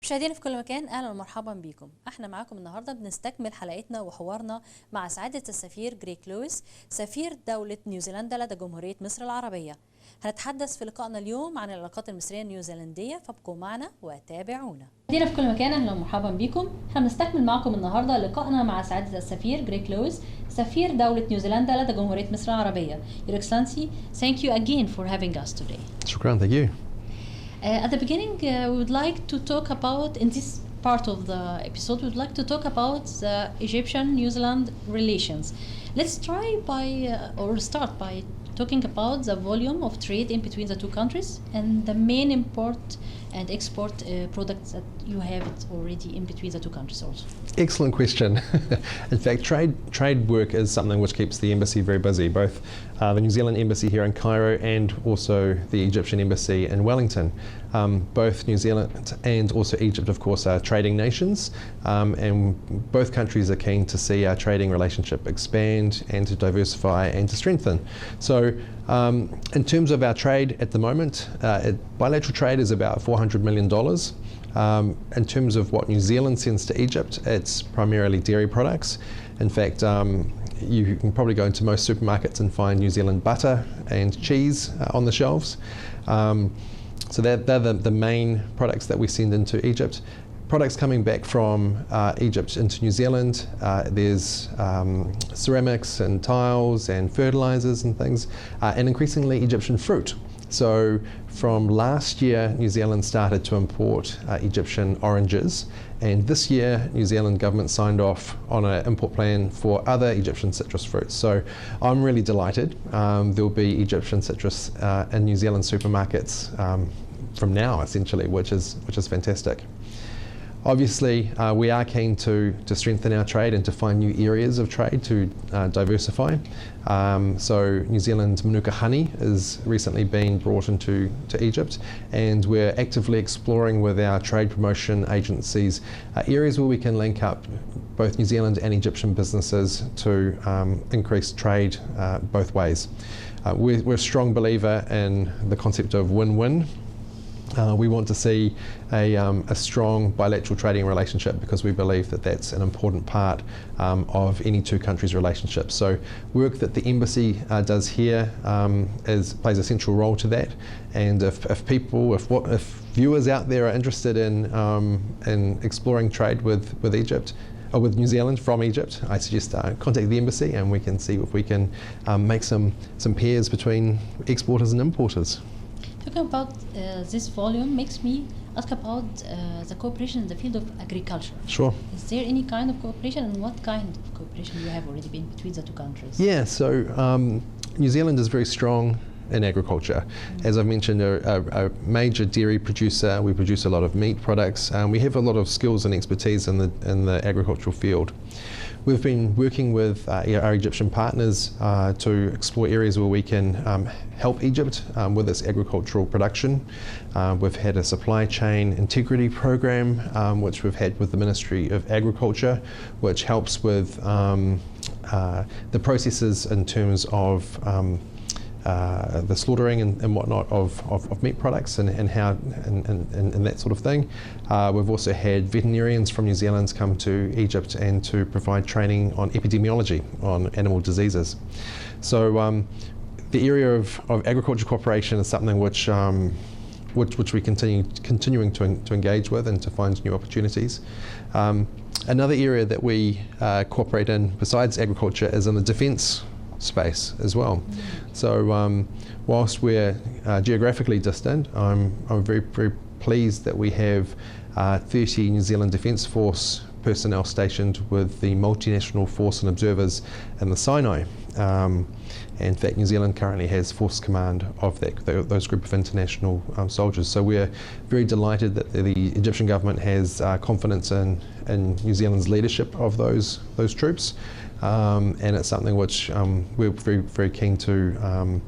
مشاهدينا في كل مكان، اهلا ومرحبا بكم. احنا معاكم النهارده بنستكمل حلقتنا وحوارنا مع سعادة السفير جريك لويس، سفير دولة نيوزيلندا لدى جمهورية مصر العربية. هنتحدث في لقائنا اليوم عن العلاقات المصرية النيوزيلندية، فابقوا معنا وتابعونا. مشاهدينا في كل مكان، اهلا ومرحبا بكم. هنستكمل معكم النهارده لقائنا مع سعادة السفير جريك لويس، سفير دولة نيوزيلندا لدى جمهورية مصر العربية. Your Excellency, thank you again for having us today. شكرا, thank you. At the beginning, we would like to talk about, in this part of the episode, we would like to talk about the Egyptian-New Zealand relations. Let's try by, or start by talking about the volume of trade in between the two countries and the main import and export products that you have it already in between the two countries also. Excellent question. In fact, trade work is something which keeps the embassy very busy, both the New Zealand embassy here in Cairo and also the Egyptian embassy in Wellington. Both New Zealand and also Egypt, of course, are trading nations, and both countries are keen to see our trading relationship expand and to diversify and to strengthen. So in terms of our trade at the moment, bilateral trade is about $400 million. In terms of what New Zealand sends to Egypt, it's primarily dairy products. In fact, you can probably go into most supermarkets and find New Zealand butter and cheese on the shelves. So they're the main products that we send into Egypt. Products coming back from Egypt into New Zealand, there's ceramics and tiles and fertilizers and things, and increasingly Egyptian fruit. So from last year, New Zealand started to import Egyptian oranges, and this year New Zealand government signed off on an import plan for other Egyptian citrus fruits. So I'm really delighted. There'll be Egyptian citrus in New Zealand supermarkets from now, essentially, which is fantastic. Obviously, we are keen to strengthen our trade and to find new areas of trade to diversify. So New Zealand Manuka honey has recently been brought into Egypt, and we're actively exploring with our trade promotion agencies areas where we can link up both New Zealand and Egyptian businesses to increase trade both ways. We're a strong believer in the concept of win-win. We want to see a strong bilateral trading relationship because we believe that that's an important part of any two countries' relationship. So work that the embassy does here plays a central role to that. And if viewers out there are interested in exploring trade with Egypt, or with New Zealand from Egypt, I suggest contact the embassy and we can see if we can make some pairs between exporters and importers. Talking about this volume makes me ask about the cooperation in the field of agriculture. Sure. Is there any kind of cooperation, and what kind of cooperation you have already been between the two countries? Yeah, so New Zealand is very strong in agriculture. As I've mentioned, a major dairy producer. We produce a lot of meat products. We have a lot of skills and expertise in the agricultural field. We've been working with our Egyptian partners to explore areas where we can help Egypt with its agricultural production. We've had a supply chain integrity program, which we've had with the Ministry of Agriculture, which helps with the processes in terms of the slaughtering and whatnot of meat products and how and that sort of thing. We've also had veterinarians from New Zealand come to Egypt and to provide training on epidemiology on animal diseases. So the area of agriculture cooperation is something which we continuing to engage with and to find new opportunities. Another area that we cooperate in besides agriculture is in the defence space as well. So whilst we're geographically distant, I'm very, very pleased that we have 30 New Zealand Defence Force personnel stationed with the multinational force and observers in the Sinai. In fact, New Zealand currently has force command of those group of international soldiers. So we're very delighted that the Egyptian government has confidence in New Zealand's leadership of those troops. And it's something which we're very, very keen to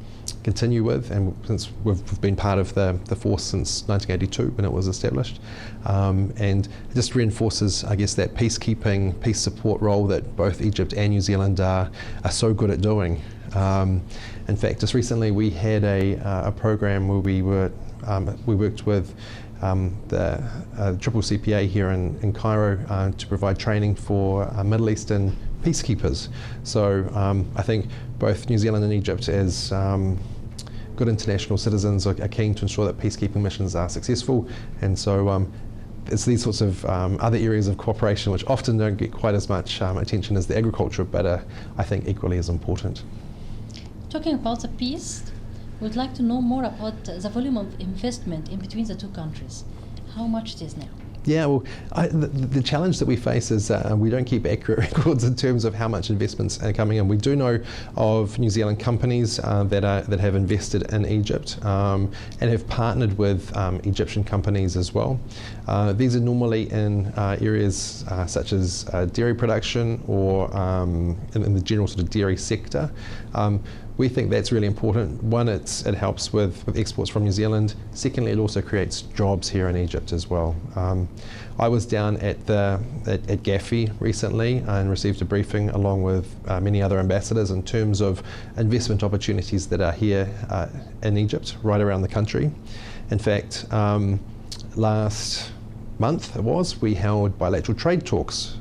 continue with, and since we've been part of the force since 1982 when it was established, and it just reinforces, I guess, that peacekeeping, peace support role that both Egypt and New Zealand are so good at doing. In fact, just recently we had a program where we worked with the Triple CPA here in Cairo to provide training for Middle Eastern peacekeepers. So I think both New Zealand and Egypt, as good international citizens, are keen to ensure that peacekeeping missions are successful, and so it's these sorts of other areas of cooperation which often don't get quite as much attention as the agriculture, but I think equally as important. Talking about the peace, we'd like to know more about the volume of investment in between the two countries. How much it is now? Yeah, well, the challenge that we face is we don't keep accurate records in terms of how much investments are coming in. We do know of New Zealand companies that have invested in Egypt and have partnered with Egyptian companies as well. These are normally in areas such as dairy production or in the general sort of dairy sector. We think that's really important. One, it helps with exports from New Zealand. Secondly, it also creates jobs here in Egypt as well. I was down at GAFI recently and received a briefing along with many other ambassadors in terms of investment opportunities that are here in Egypt, right around the country. In fact, last month we held bilateral trade talks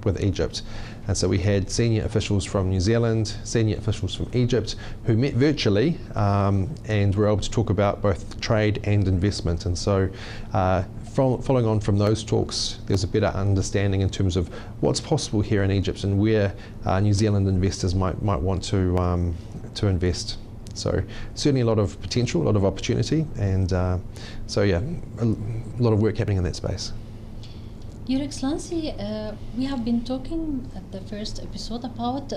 with Egypt. And so we had senior officials from New Zealand, senior officials from Egypt, who met virtually and were able to talk about both trade and investment. And so following on from those talks, there's a better understanding in terms of what's possible here in Egypt and where New Zealand investors might want to invest. So certainly a lot of potential, a lot of opportunity, and so yeah, a lot of work happening in that space. Your Excellency, we have been talking at the first episode about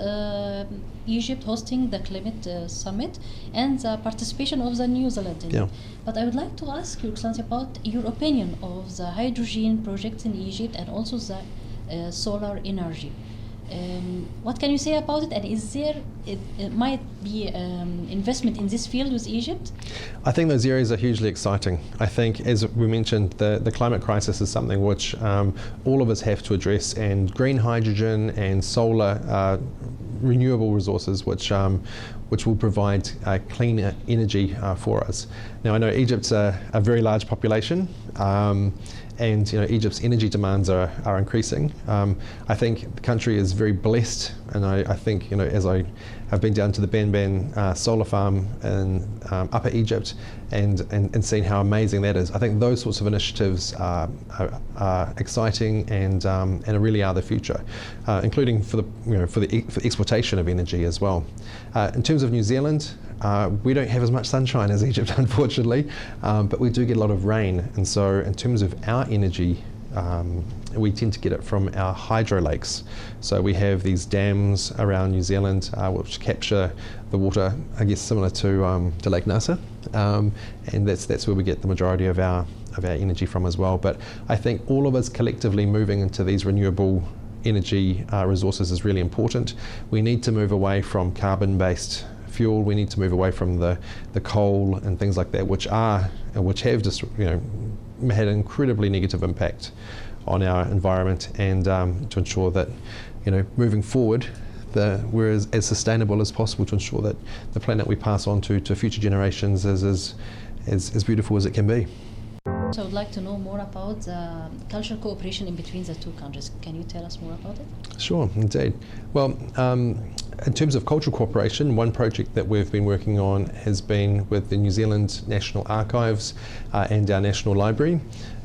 Egypt hosting the climate summit and the participation of the New Zealand in it. But I would like to ask Your Excellency about your opinion of the hydrogen projects in Egypt and also the solar energy. What can you say about it, and is there it might be investment in this field with Egypt? I think those areas are hugely exciting. I think, as we mentioned, the climate crisis is something which all of us have to address, and green hydrogen and solar renewable resources which will provide cleaner energy for us. Now, I know Egypt's a very large population, and Egypt's energy demands are increasing. I think the country is very blessed, and I think as I have been down to the Banban solar farm in Upper Egypt and seen how amazing that is. I think those sorts of initiatives are exciting and really are the future, including for the exploitation of energy as well. In terms of New Zealand, we don't have as much sunshine as Egypt, unfortunately, but we do get a lot of rain, and so in terms of our energy, we tend to get it from our hydro lakes. So we have these dams around New Zealand which capture the water, I guess similar to Lake Nasser, and that's where we get the majority of our energy from as well. But I think all of us collectively moving into these renewable energy resources is really important. We need to move away from carbon-based fuel. We need to move away from the coal and things like that, which have just had an incredibly negative impact on our environment, and to ensure that moving forward we're as sustainable as possible, to ensure that the planet we pass on to future generations is as beautiful as it can be. So I would like to know more about the cultural cooperation in between the two countries. Can you tell us more about it? Sure, indeed. Well, in terms of cultural cooperation, one project that we've been working on has been with the New Zealand National Archives and our National Library.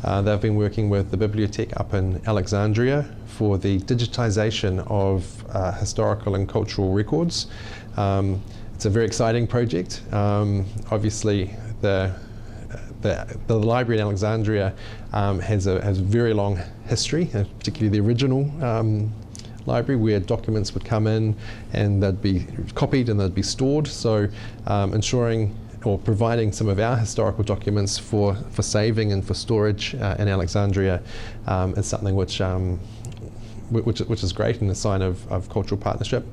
They've been working with the Bibliothèque up in Alexandria for the digitisation of historical and cultural records. It's a very exciting project. Obviously, the library in Alexandria has a very long history, particularly the original library, where documents would come in and they'd be copied and they'd be stored. So ensuring or providing some of our historical documents for saving and for storage in Alexandria is something which is great and a sign of cultural partnership.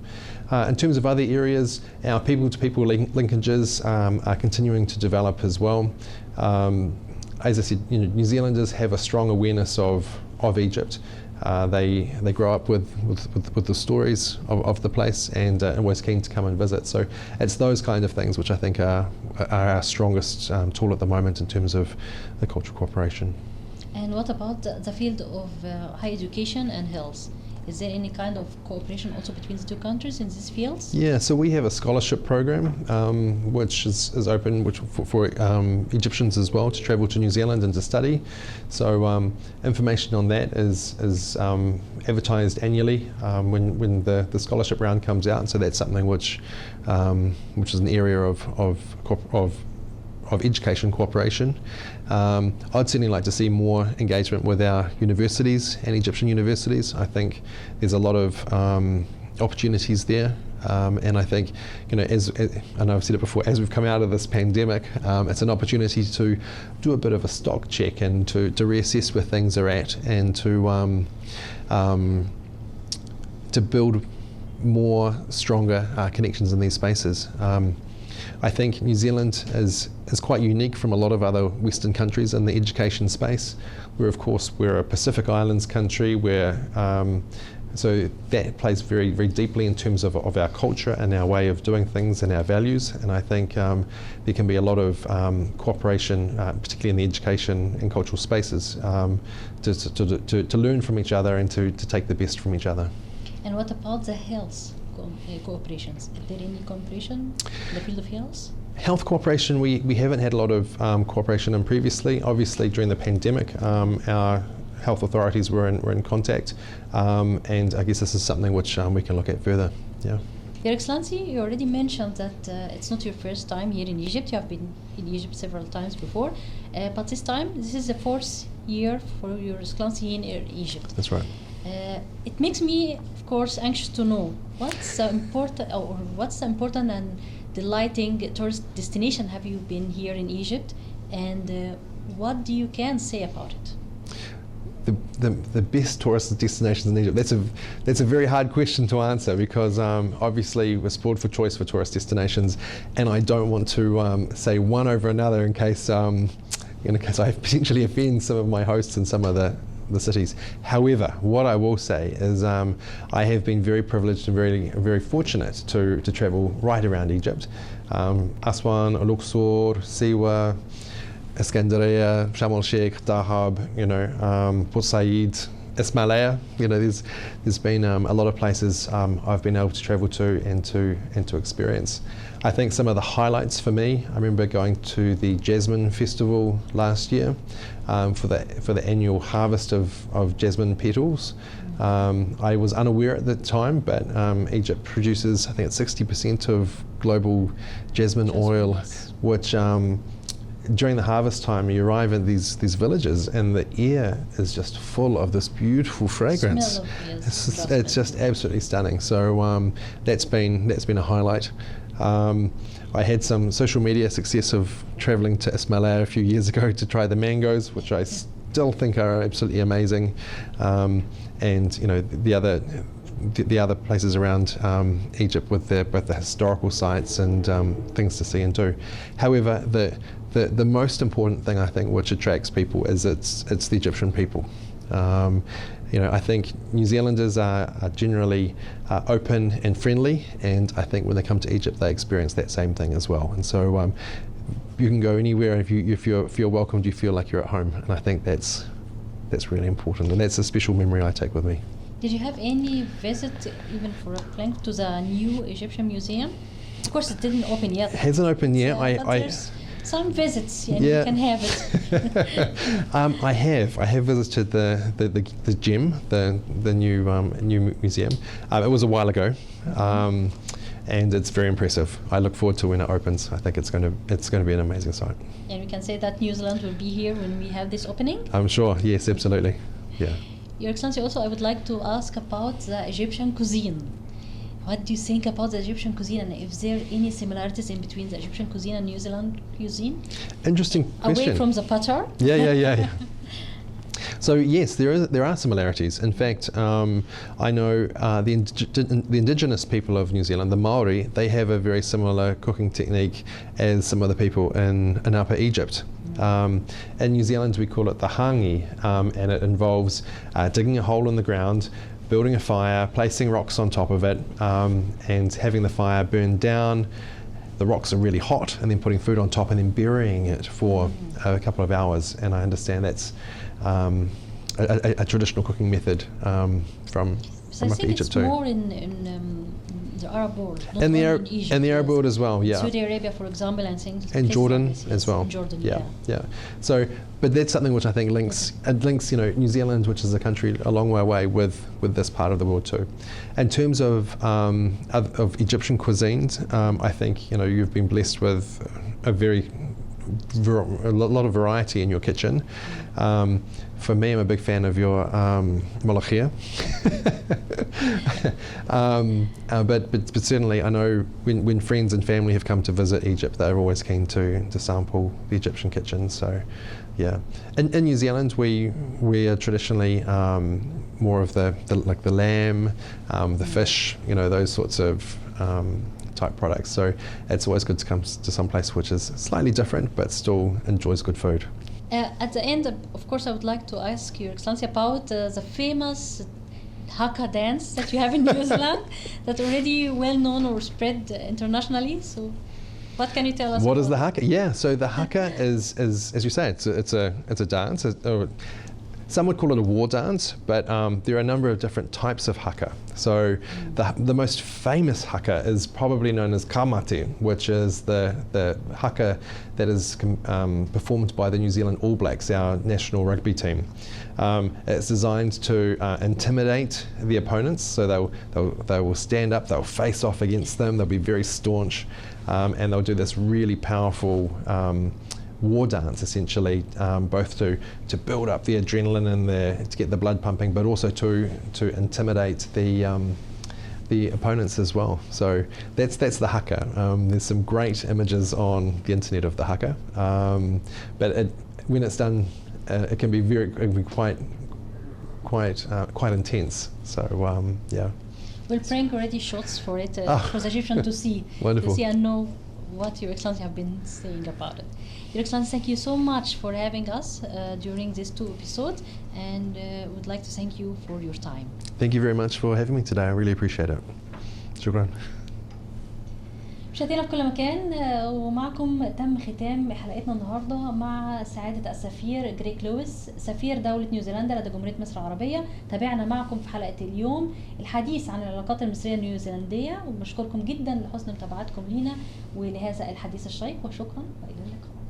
In terms of other areas, our people-to-people linkages are continuing to develop as well. As I said, New Zealanders have a strong awareness of Egypt. They grow up with the stories of the place and always keen to come and visit. So it's those kind of things which I think are our strongest tool at the moment in terms of the cultural cooperation. And what about the field of higher education and health? Is there any kind of cooperation also between the two countries in these fields? Yeah, so we have a scholarship program which is open for Egyptians as well to travel to New Zealand and to study. So information on that is advertised annually when the scholarship round comes out. So that's something which is an area of education cooperation. I'd certainly like to see more engagement with our universities and Egyptian universities. I think there's a lot of opportunities there, and I think, as I know I've said it before, as we've come out of this pandemic, it's an opportunity to do a bit of a stock check and to reassess where things are at and to build more stronger connections in these spaces. I think New Zealand is quite unique from a lot of other Western countries in the education space, where of course we're a Pacific Islands country, where so that plays very, very deeply in terms of our culture and our way of doing things and our values. And I think there can be a lot of cooperation, particularly in the education and cultural spaces, to learn from each other and to take the best from each other. And what about the health cooperations? Is there any cooperation in the field of health? Health cooperation, we haven't had a lot of cooperation in previously. Obviously, during the pandemic, our health authorities were in contact, and I guess this is something which we can look at further. Yeah. Your Excellency, you already mentioned that it's not your first time here in Egypt. You have been in Egypt several times before, but this time, this is the fourth year for Your Excellency in Egypt. That's right. It makes me, of course, anxious to know what's the important and delighting tourist destination have you been here in Egypt, and what do you can say about it? The best tourist destinations in Egypt. That's a very hard question to answer, because obviously we're spoiled for choice for tourist destinations, and I don't want to say one over another in case I potentially offend some of my hosts in some of the cities. However, what I will say is I have been very privileged and very fortunate to travel right around Egypt. Aswan, Luxor, Siwa, Iskandariya, Sharm el-Sheikh, Dahab, Port Said, Ismailia. There's been a lot of places I've been able to travel to and to experience. I think some of the highlights for me, I remember going to the Jasmine Festival last year for the annual harvest of jasmine petals. I was unaware at the time, but Egypt produces, I think it's 60% of global jasmine oil, which during the harvest time you arrive in these villages and the air is just full of this beautiful fragrance. It's just absolutely stunning. So that's been a highlight. I had some social media success of travelling to Ismailia a few years ago to try the mangoes, which I still think are absolutely amazing, and the other places around Egypt with both the historical sites and things to see and do. However, the most important thing I think which attracts people is it's the Egyptian people. I think New Zealanders are generally open and friendly, and I think when they come to Egypt they experience that same thing as well. And so you can go anywhere, and if you're welcomed, you feel like you're at home, and I think that's really important, and that's a special memory I take with me. Did you have any visit, even for a blink, to the new Egyptian museum? Of course, it didn't open yet. It hasn't opened yet. There's some visits, and you can have it. I have visited the gem, the new museum. It was a while ago, and it's very impressive. I look forward to when it opens. I think it's going to be an amazing site. And we can say that New Zealand will be here when we have this opening? I'm sure. Yes, absolutely. Yeah. Your Excellency, also I would like to ask about the Egyptian cuisine. What do you think about the Egyptian cuisine, and if there are any similarities in between the Egyptian cuisine and New Zealand cuisine? Interesting question. Away from the butter? Yeah. So yes, there are similarities. In fact, I know the indigenous people of New Zealand, the Maori, they have a very similar cooking technique as some of the people in Upper Egypt. In New Zealand, we call it the hangi, and it involves digging a hole in the ground, building a fire, placing rocks on top of it, and having the fire burn down. The rocks are really hot, and then putting food on top and then burying it for a couple of hours. And I understand that's a traditional cooking method from Egypt it's too. More in the Arab world, not In the only in Egypt, in the Arab world as well, yeah. Saudi Arabia, for example, and things. And Jordan like this, as well. Jordan, yeah. So, but that's something which I think links, New Zealand, which is a country a long way away, with this part of the world too. In terms of Egyptian cuisines, I think you've been blessed with a lot of variety in your kitchen. For me, I'm a big fan of your ملوخية. But certainly, I know when friends and family have come to visit Egypt, they're always keen to sample the Egyptian kitchen. So, yeah. In New Zealand, we are traditionally more of the lamb, the fish, those sorts of type products. So it's always good to come to some place which is slightly different, but still enjoys good food. At the end, of course, I would like to ask Your Excellency about the famous haka dance that you have in New Zealand, that already well known or spread internationally. So, what can you tell us? What about is the haka? Yeah, so the haka is as you say, it's a dance. Some would call it a war dance, but there are a number of different types of haka. So the most famous haka is probably known as kamate, which is the haka that is performed by the New Zealand All Blacks, our national rugby team. It's designed to intimidate the opponents, so they will stand up, they'll face off against them, they'll be very staunch, and they'll do this really powerful war dance, essentially, both to build up the adrenaline and to get the blood pumping, but also to intimidate the opponents as well. So that's the haka. There's some great images on the internet of the haka, but when it's done, it can be quite intense. So yeah. We'll bring already shots for it for the Egyptian to see. Wonderful. To see and know what Your Excellency have been saying about it. Your Excellency, thank you so much for having us during these 2 episodes, and would like to thank you for your time. Thank you very much for having me today. I really appreciate it. شكرا. مشاهدينا في كل مكان، ومعكم تم ختام حلقتنا النهارده مع سعادة السفير جريك لويس، سفير دولة نيوزيلندا لدى جمهورية مصر العربية. تابعنا معكم في حلقة اليوم الحديث عن العلاقات المصرية النيوزيلندية، وبشكركم جدا لحسن متابعتكم لينا ولهذا الحديث الشيق، وشكرا وإلى اللقاء.